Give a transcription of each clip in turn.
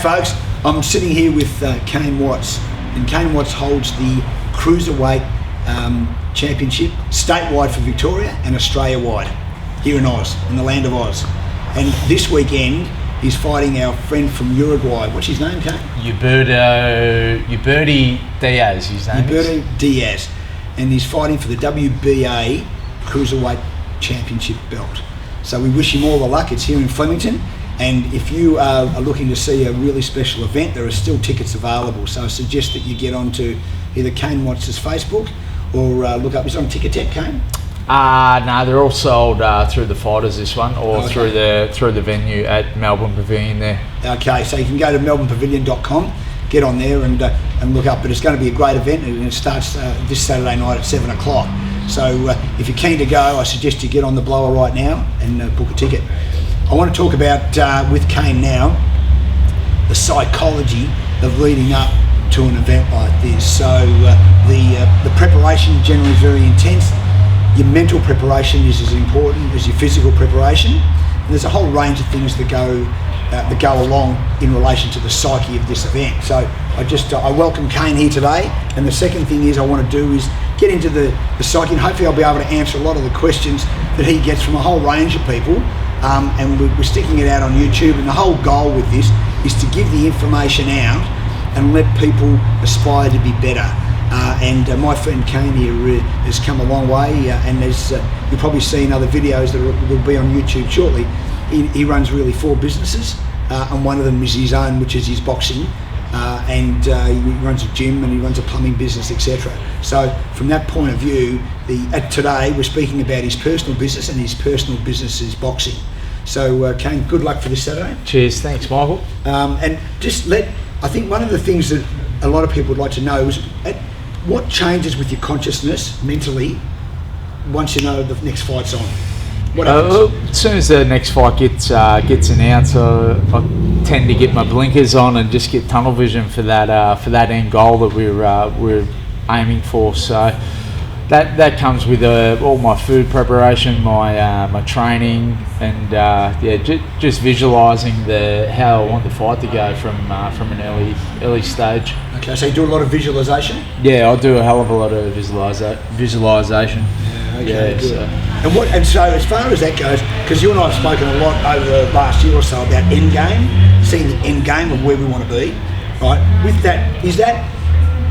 folks, I'm sitting here with Kane Watts, and Kane Watts holds the Cruiserweight Championship statewide for Victoria and Australia-wide here in Oz, in the land of Oz. And this weekend, he's fighting our friend from Uruguay. What's his name, Kane? Uberti Diaz, his name Uberti Diaz. And he's fighting for the WBA Cruiserweight Championship belt. So we wish him all the luck. It's here in Flemington. And if you are looking to see a really special event, there are still tickets available. So I suggest that you get onto either Kane Watts' Facebook or look up. Is it on Ticketek, Kane? No, they're all sold through the fighters, this one, or through the venue at Melbourne Pavilion there. Okay, so you can go to melbournepavilion.com, get on there and look up. But it's going to be a great event, and it starts this Saturday night at 7 o'clock. So if you're keen to go, I suggest you get on the blower right now and book a ticket. I want to talk about, with Kane now, the psychology of leading up to an event like this. So the preparation generally is very intense. Your mental preparation is as important as your physical preparation. And there's a whole range of things that go along in relation to the psyche of this event. So I welcome Kane here today. And the second thing is I want to do is get into the psyche, and hopefully I'll be able to answer a lot of the questions that he gets from a whole range of people. And we're sticking it out on YouTube, and the whole goal with this is to give the information out and let people aspire to be better. And my friend Kane here has come a long way, and as you'll probably see in other videos that will be on YouTube shortly, he runs really 4 businesses, and one of them is his own, which is his boxing, and he runs a gym and he runs a plumbing business, etc. So from that point of view, today we're speaking about his personal business, and his personal business is boxing. So Kane, good luck for this Saturday. Cheers, thanks Michael. And I think one of the things that a lot of people would like to know is what changes with your consciousness mentally once you know the next fight's on? What happens? As soon as the next fight gets announced, I tend to get my blinkers on and just get tunnel vision for that end goal that we're aiming for. So that comes with all my food preparation, my training, and just visualising how I want the fight to go from an early stage. Okay, so you do a lot of visualisation? Yeah, I do a hell of a lot of visualisation. Yeah, okay, good. And so as far as that goes, because you and I have spoken a lot over the last year or so about end game, seeing the end game of where we want to be, right? With that, is that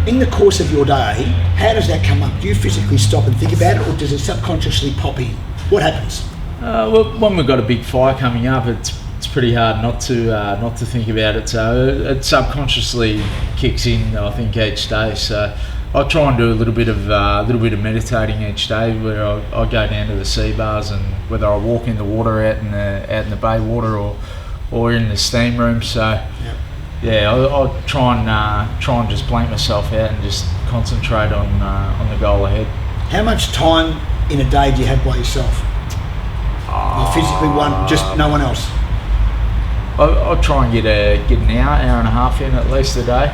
in the course of your day, how does that come up? Do you physically stop and think about it, or does it subconsciously pop in? What happens? Well, when we've got a big fight coming up, it's pretty hard not to think about it. So it subconsciously kicks in, I think, each day. So I try and do a little bit of meditating each day, where I go down to the sea bars, and whether I walk in the water out in the bay water or in the steam room. So. Yep. Yeah, I'll try and just blank myself out and just concentrate on the goal ahead. How much time in a day do you have by yourself? Physically, just no one else. I'll try and get an hour and a half in at least a day.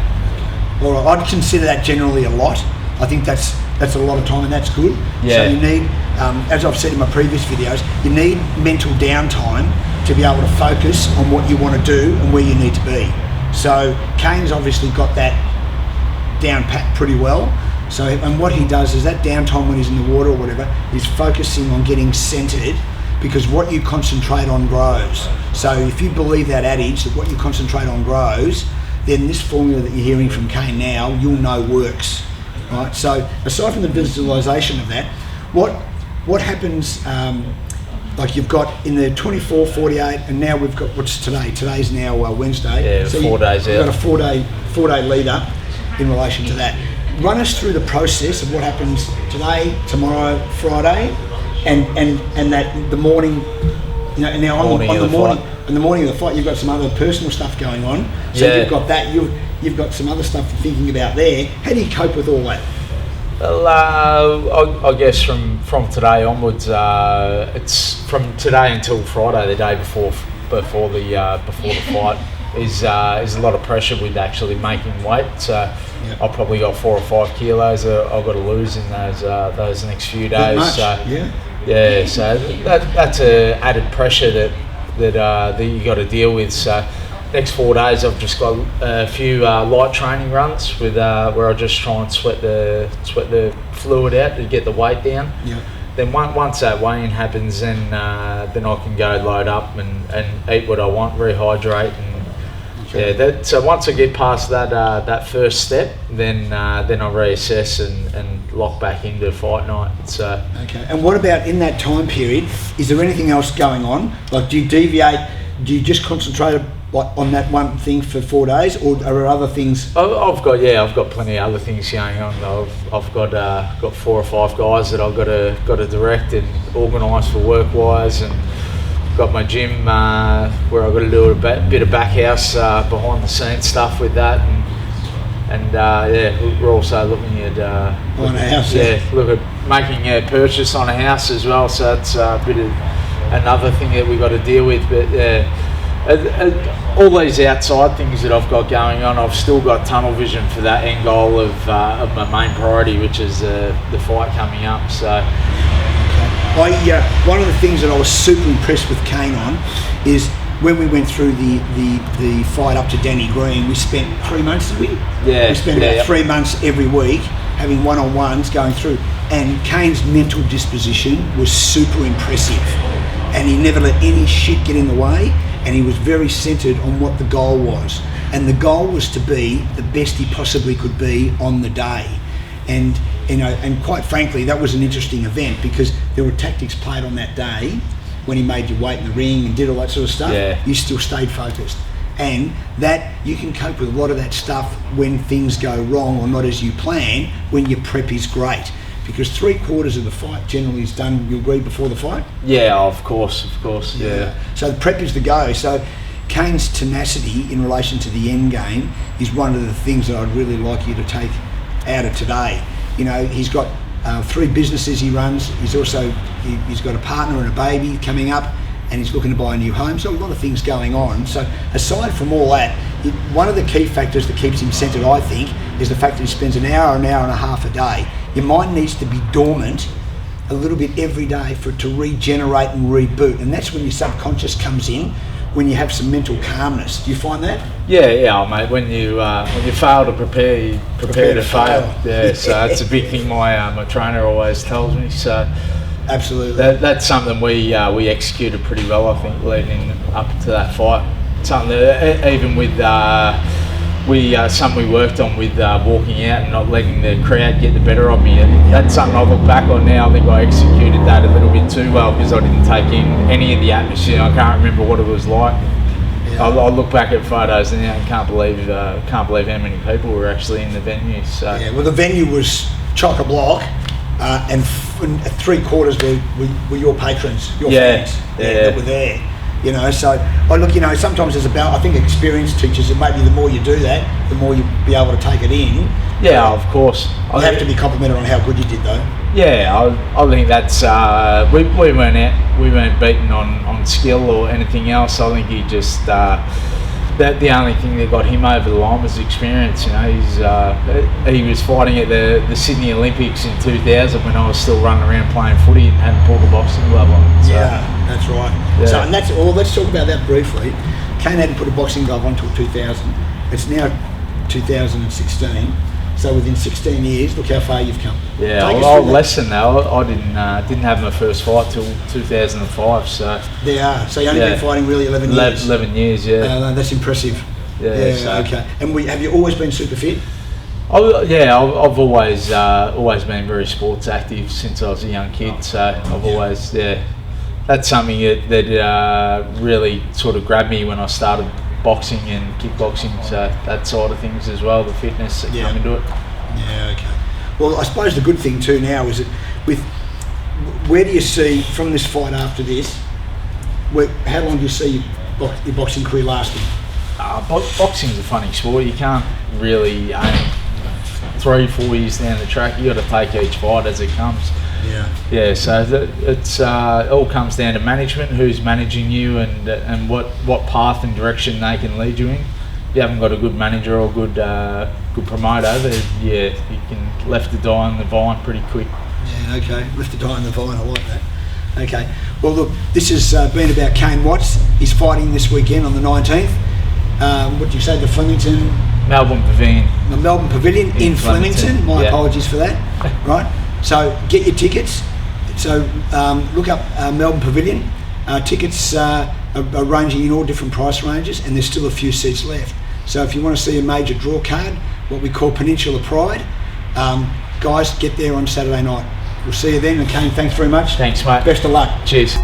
All right, I'd consider that generally a lot. I think that's a lot of time, and that's good. Yeah. So you need, as I've said in my previous videos, you need mental downtime to be able to focus on what you want to do and where you need to be. So Kane's obviously got that down pat pretty well. So, and what he does is that downtime when he's in the water or whatever, is focusing on getting centered, because what you concentrate on grows. So if you believe that adage that what you concentrate on grows, then this formula that you're hearing from Kane now, you'll know works, right? So aside from the visualization of that, what happens? Like you've got in the 24, 48, and now we've got, what's today? Today's now Wednesday. Yeah, so 4 days out. You've got a four day lead up in relation to that. Run us through the process of what happens today, tomorrow, Friday, and that the morning, you know, and now on the morning of the fight, you've got some other personal stuff going on. So you've got that, you've got some other stuff you're thinking about there. How do you cope with all that? Well, I guess from today onwards, it's from today until Friday, the day before the fight, is a lot of pressure with actually making weight. So I've probably got 4 or 5 kilos I've got to lose in those next few days. So that's a added pressure that you got to deal with. So next 4 days I've just got a few light training runs with where I just try and sweat the fluid out to get the weight down. Yeah. Then once that weigh-in happens, then I can go load up and eat what I want, rehydrate, and so once I get past that first step, then I reassess and lock back into fight night. So okay. And what about in that time period? Is there anything else going on? Like, do you deviate? Do you just concentrate on that one thing for 4 days, or are there other things? I've got plenty of other things going on. I've got 4 or 5 guys that I've got to direct and organise for work wise, and got my gym where I've got to do a bit of back house behind the scenes stuff with that, and we're also looking at on a house. Look at making a purchase on a house as well. So that's a bit of another thing that we've got to deal with. But all these outside things that I've got going on, I've still got tunnel vision for that end goal of my main priority, which is the fight coming up. So. One of the things that I was super impressed with Kane on is when we went through the fight up to Danny Green, we spent 3 months, did we? Yeah. We spent about 3 months every week having one-on-ones going through, and Kane's mental disposition was super impressive, and he never let any shit get in the way, and he was very centred on what the goal was, and the goal was to be the best he possibly could be on the day. And and quite frankly, that was an interesting event because there were tactics played on that day when he made you wait in the ring and did all that sort of stuff. Yeah. You still stayed focused, and that you can cope with a lot of that stuff when things go wrong or not as you plan. When your prep is great, because 3/4 of the fight generally is done. You agree before the fight? Yeah, of course. Yeah. So the prep is the go. So Kane's tenacity in relation to the end game is one of the things that I'd really like you to take out of today. He's got 3 businesses he runs. He's got a partner and a baby coming up, and he's looking to buy a new home. So a lot of things going on. So aside from all that, one of the key factors that keeps him centred, I think, is the fact that he spends an hour and a half a day. Your mind needs to be dormant a little bit every day for it to regenerate and reboot, and that's when your subconscious comes in. When you have some mental calmness, do you find that? Yeah, mate. When you fail to prepare, you prepare to fail. Yeah, so that's a big thing my trainer always tells me. So absolutely, that's something we executed pretty well, I think, leading up to that fight. Something that even with something we worked on with walking out and not letting the crowd get the better of me. And that's something I look back on now. I think I executed that a little bit too well because I didn't take in any of the atmosphere. I can't remember what it was like. Yeah. I look back at photos and I can't believe how many people were actually in the venue. So yeah, well, the venue was chock-a-block, and 3/4 were your patrons, your fans that were there. So I look, sometimes there's I think experience teaches that maybe the more you do that, the more you'll be able to take it in. Yeah, of course. You have to be complimented on how good you did, though. Yeah, I think that's we weren't beaten on skill or anything else. I think he just that the only thing that got him over the line was experience. He was fighting at the Sydney Olympics in 2000 when I was still running around playing footy and hadn't pulled the boxing glove on. So. Yeah, that's right. Yeah. So, and that's all. Let's talk about that briefly. Kane hadn't put a boxing glove on until 2000. It's now 2016. So within 16 years, look how far you've come. Yeah, well, less than that. I didn't have my first fight till 2005. So there are. So you only been fighting really 11 years. 11 years, yeah. That's impressive. Yeah. So. Okay. And have you always been super fit? I've always been very sports active since I was a young kid. So I've always that's something that really sort of grabbed me when I started boxing and kickboxing, so that side of things as well, the fitness that come into it. Yeah, okay. Well, I suppose the good thing too now is that where do you see from this fight after this, how long do you see your boxing career lasting? Boxing's a funny sport. You can't really aim 3-4 years down the track. You got to take each fight as it comes. Yeah. So it all comes down to management, who's managing you, and what path and direction they can lead you in. If you haven't got a good manager or good promoter, then you can left to die on the vine pretty quick. Yeah. Okay. Left to die on the vine. I like that. Okay. Well, look, this has been about Kane Watts. He's fighting this weekend on the 19th. what do you say, the Flemington? Melbourne Pavilion. The Melbourne Pavilion in Flemington. My apologies for that. Right. So get your tickets. So look up Melbourne Pavilion. Tickets are ranging in all different price ranges, and there's still a few seats left. So if you want to see a major draw card, what we call Peninsula Pride, guys, get there on Saturday night. We'll see you then. And Kane, thanks very much. Thanks, mate. Best of luck. Cheers.